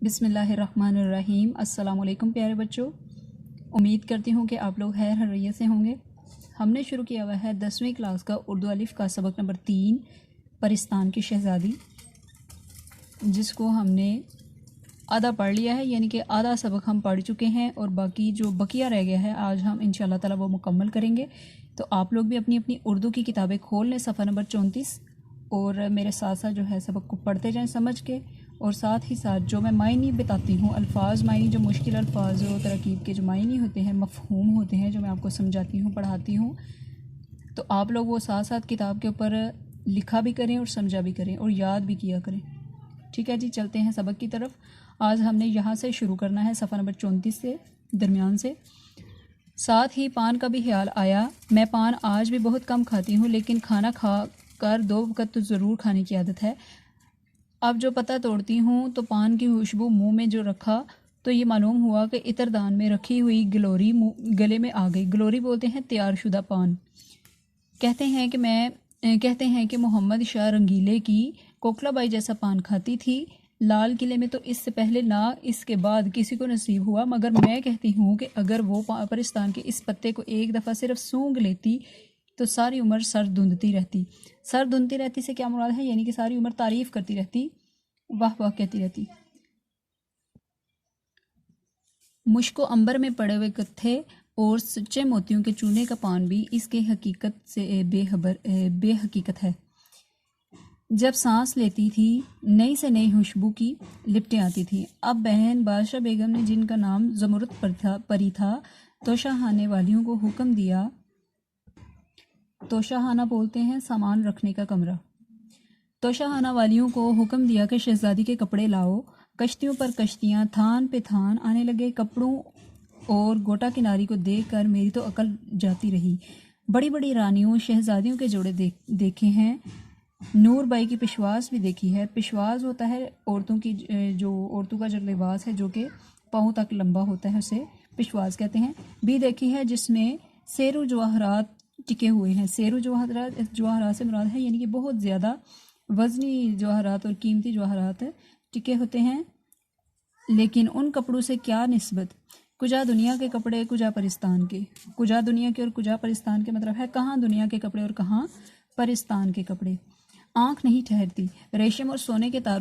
बिस्मिल्लाहिर्रहमानिर्रहीम। अस्सलाम वालेकुम प्यारे बच्चों, उम्मीद करती हूँ कि आप लोग खैर हर्रियत से होंगे। हमने शुरू किया हुआ है 10वीं क्लास का उर्दू अलिफ़ का सबक नंबर 3 परिस्तान की शहज़ादी, जिसको हमने आधा पढ़ लिया है, यानी कि आधा सबक हम पढ़ चुके हैं और बाकी जो बकिया रह गया है आज हम इंशाअल्लाह ताला वो मुकम्मल करेंगे। तो आप लोग भी अपनी अपनी उर्दू की किताबें खोल लें, सफ़ा नंबर 34, और मेरे साथ साथ जो है सबक को पढ़ते जाएं समझ के, और साथ ही साथ जो मैं मायनी बताती हूँ, अल्फाज मायनी, जो मुश्किल अल्फाज और तरकीब के जो मायनी होते हैं, मफ़हूम होते हैं, जो मैं आपको समझाती हूँ, पढ़ाती हूँ, तो आप लोग वो साथ साथ किताब के ऊपर लिखा भी करें और समझा भी करें और याद भी किया करें। ठीक है जी, चलते हैं सबक की तरफ। आज हमने यहाँ से शुरू करना है, सफ़ा नंबर 34 से, दरमियान से। साथ ही पान का भी ख्याल आया, मैं पान आज भी बहुत कम खाती हूँ, लेकिन खाना खा कर 2 वक़्त तो ज़रूर खाने की आदत है। अब जो पता तोड़ती हूँ तो पान की खुशबू मुंह में जो रखा तो ये मालूम हुआ कि इतरदान में रखी हुई गिलोरी गले में आ गई। गिलोरी बोलते हैं तैयार शुदा पान। कहते हैं कि मोहम्मद शाह रंगीले की कोकलाबाई जैसा पान खाती थी। लाल किले में तो इससे पहले ना इसके बाद किसी को नसीब हुआ, मगर मैं कहती हूँ कि अगर वो परिस्तान के इस पत्ते को एक दफ़ा सिर्फ सूंघ लेती तो सारी उम्र सर धुंधती रहती। सर धुंधती रहती से क्या मुराद है, यानी कि सारी उम्र तारीफ़ करती रहती, वाह वाह कहती रहती। मुश्को अंबर में पड़े हुए कत्थे और सच्चे मोतियों के चूने का पान भी इसके हकीकत से बेहकीकत है। जब सांस लेती थी नई से नई खुशबू की लिपटें आती थी। अब बहन बादशाह बेगम ने, जिनका नाम ज़मुरुद परी था, तोशाखाने वालियों को हुक्म दिया। तोशाखाना बोलते हैं सामान रखने का कमरा। तोशाखाना वालियों को हुक्म दिया कि शहजादी के कपड़े लाओ। कश्तियों पर कश्तियाँ, थान पे थान आने लगे। कपड़ों और गोटा किनारी को देखकर मेरी तो अकल जाती रही। बड़ी बड़ी रानियों, शहजादियों के जोड़े देखे हैं। नूर बाई की पिशवास भी देखी है। पिशवास होता है औरतों का जो लिबास है, जो कि पाँव तक लंबा होता है, उसे पिशवास कहते हैं। भी देखी है जिसमें सेरू जवाहरात टिके हुए हैं। सेरू जवाहरात से मुराद है यानी कि बहुत ज़्यादा वज़नी जवाहरात और कीमती जवाहरात टिके होते हैं। लेकिन उन कपड़ों से क्या निस्बत। कुजा दुनिया के कपड़े, कुजा परिस्तान के। कुजा दुनिया के और कुजा परिस्तान के मतलब है कहाँ दुनिया के कपड़े और कहाँ परिस्तान के कपड़े। आँख नहीं ठहरती। रेशम और सोने के तारों